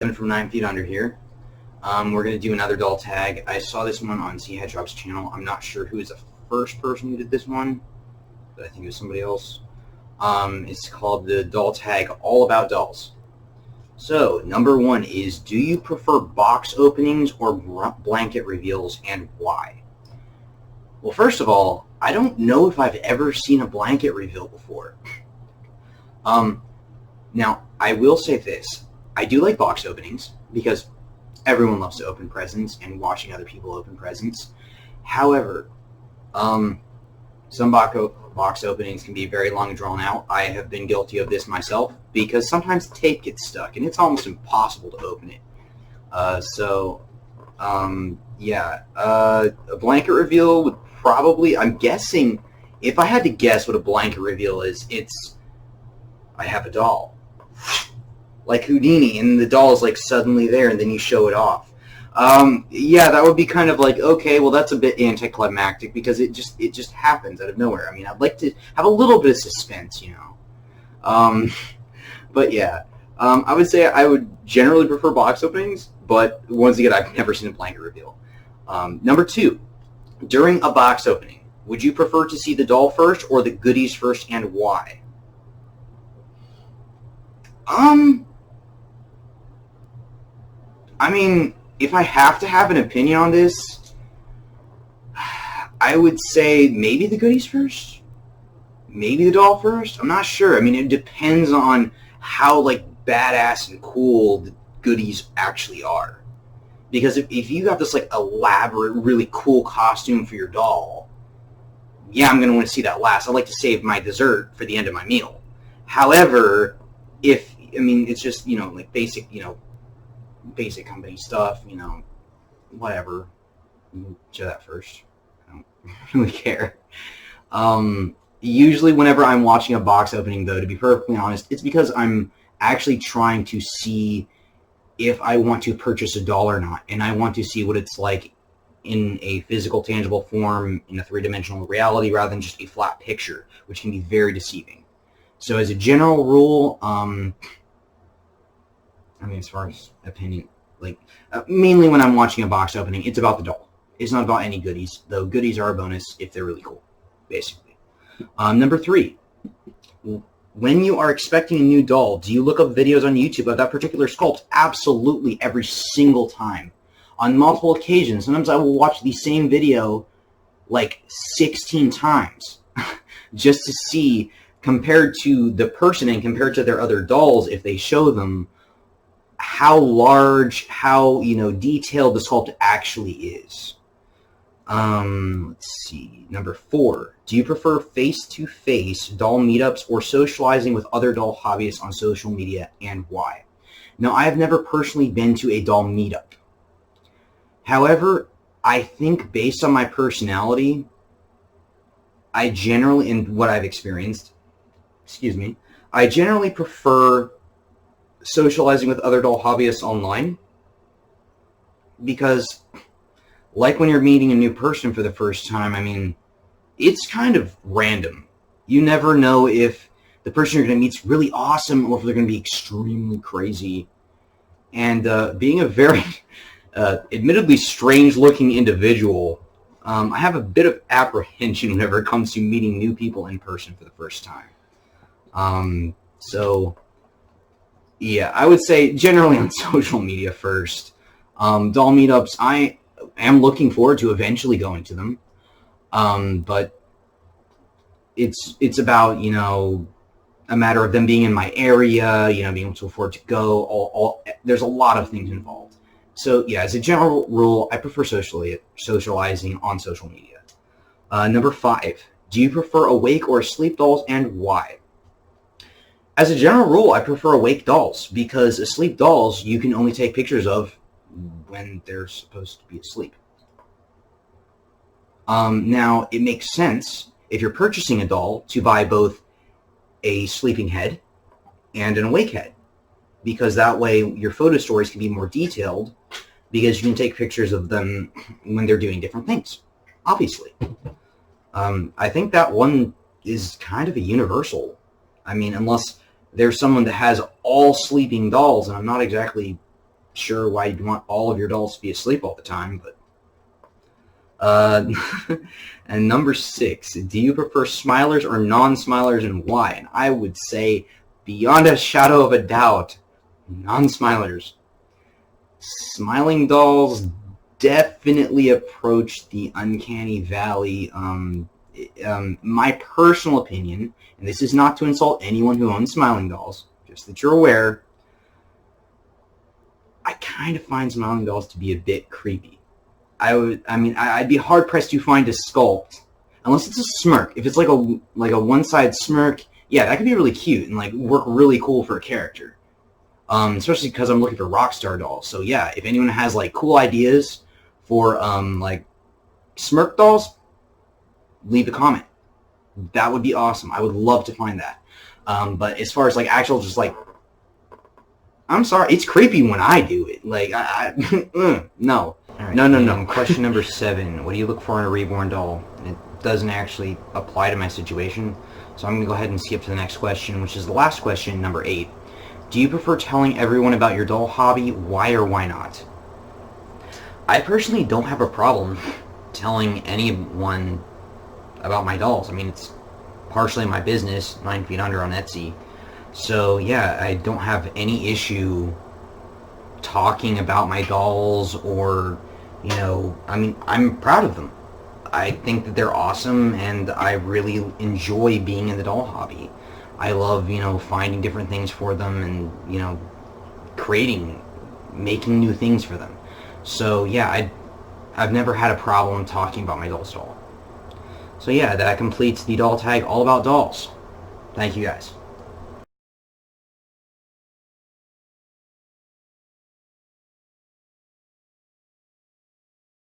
Devon from NineftUnder here. We're going to do another doll tag. I saw this one on Sea Hedgehog's channel. I'm not sure who is the first person who did this one, but I think it was somebody else. It's called the doll tag All About Dolls. So, number one is, do you prefer box openings or blanket reveals, and why? Well, first of all, I don't know if I've ever seen a blanket reveal before. Now, I will say this. I do like box openings because everyone loves to open presents and watching other people open presents. However, some box openings can be very long and drawn out. I have been guilty of this myself because sometimes tape gets stuck and it's almost impossible to open it. Yeah, a blanket reveal would probably, I'm guessing, if I had to guess what a blanket reveal is, I have a doll. Like Houdini, and the doll is like suddenly there, and then you show it off. Yeah, that would be kind of like, okay, well that's a bit anticlimactic because it just happens out of nowhere. I mean, I'd like to have a little bit of suspense, you know. But yeah, I would say I would generally prefer box openings, but once again, I've never seen a blanket reveal. Number two, during a box opening, would you prefer to see the doll first or the goodies first, and why? I mean, if I have to have an opinion on this, I would say maybe the goodies first, maybe the doll first. I'm not sure. I mean, it depends on how like badass and cool the goodies actually are. Because if you got this like elaborate, really cool costume for your doll, yeah, I'm gonna want to see that last. I'd like to save my dessert for the end of my meal. However, it's just, you know, like basic company stuff, you know, whatever. You show that first. I don't really care. Usually whenever I'm watching a box opening, though, to be perfectly honest, it's because I'm actually trying to see if I want to purchase a doll or not, and I want to see what it's like in a physical, tangible form, in a three-dimensional reality, rather than just a flat picture, which can be very deceiving. So as a general rule, as far as opinion, mainly when I'm watching a box opening, it's about the doll. It's not about any goodies, though goodies are a bonus if they're really cool, basically. Number three, when you are expecting a new doll, do you look up videos on YouTube of that particular sculpt? Absolutely, every single time. On multiple occasions. Sometimes I will watch the same video like 16 times just to see, compared to the person and compared to their other dolls, if they show them, how large, how, you know, detailed the sculpt actually is. Let's see. Number four, do you prefer face-to-face doll meetups or socializing with other doll hobbyists on social media, and why? Now, I have never personally been to a doll meetup. However, I think based on my personality, I generally, and what I've experienced, I generally prefer socializing with other doll hobbyists online, because like when you're meeting a new person for the first time, I mean, it's kind of random. You never know if the person you're going to meet's really awesome or if they're going to be extremely crazy. And being a very admittedly strange-looking individual, I have a bit of apprehension whenever it comes to meeting new people in person for the first time. So yeah, I would say generally on social media first. Doll meetups, I am looking forward to eventually going to them, but it's about, you know, a matter of them being in my area, you know, being able to afford to go. There's a lot of things involved. So yeah, as a general rule, I prefer socializing on social media. Number five, do you prefer awake or asleep dolls, and why? As a general rule, I prefer awake dolls, because asleep dolls you can only take pictures of when they're supposed to be asleep. Now, it makes sense if you're purchasing a doll to buy both a sleeping head and an awake head, because that way your photo stories can be more detailed, because you can take pictures of them when they're doing different things, obviously. I think that one is kind of a universal. I mean, unless there's someone that has all sleeping dolls, and I'm not exactly sure why you'd want all of your dolls to be asleep all the time, but and number 6, do you prefer smilers or non-smilers, and why? And I would say, beyond a shadow of a doubt, non-smilers. Smiling dolls definitely approach the uncanny valley. My personal opinion, and this is not to insult anyone who owns smiling dolls, just that you're aware, I kind of find smiling dolls to be a bit creepy. I'd be hard pressed to find a sculpt, unless it's a smirk. If it's like a one-side smirk, yeah, that could be really cute and like work really cool for a character. Especially because I'm looking for Rockstar dolls. So yeah, if anyone has like cool ideas for like smirk dolls, leave a comment. That would be awesome. I would love to find that. But as far as like actual, just like, I'm sorry, it's creepy when I do it. Like no. Right. No. Question number 7. What do you look for in a reborn doll? It doesn't actually apply to my situation, so I'm going to go ahead and skip to the next question, which is the last question, number 8. Do you prefer telling everyone about your doll hobby? Why or why not? I personally don't have a problem telling anyone about my dolls. I mean, it's partially my business, 9feetunder on Etsy. So yeah, I don't have any issue talking about my dolls, or, you know, I mean, I'm proud of them. I think that they're awesome, and I really enjoy being in the doll hobby. I love, you know, finding different things for them and, you know, making new things for them. So yeah, I've never had a problem talking about my doll. So yeah, that completes the doll tag all about dolls. Thank you guys.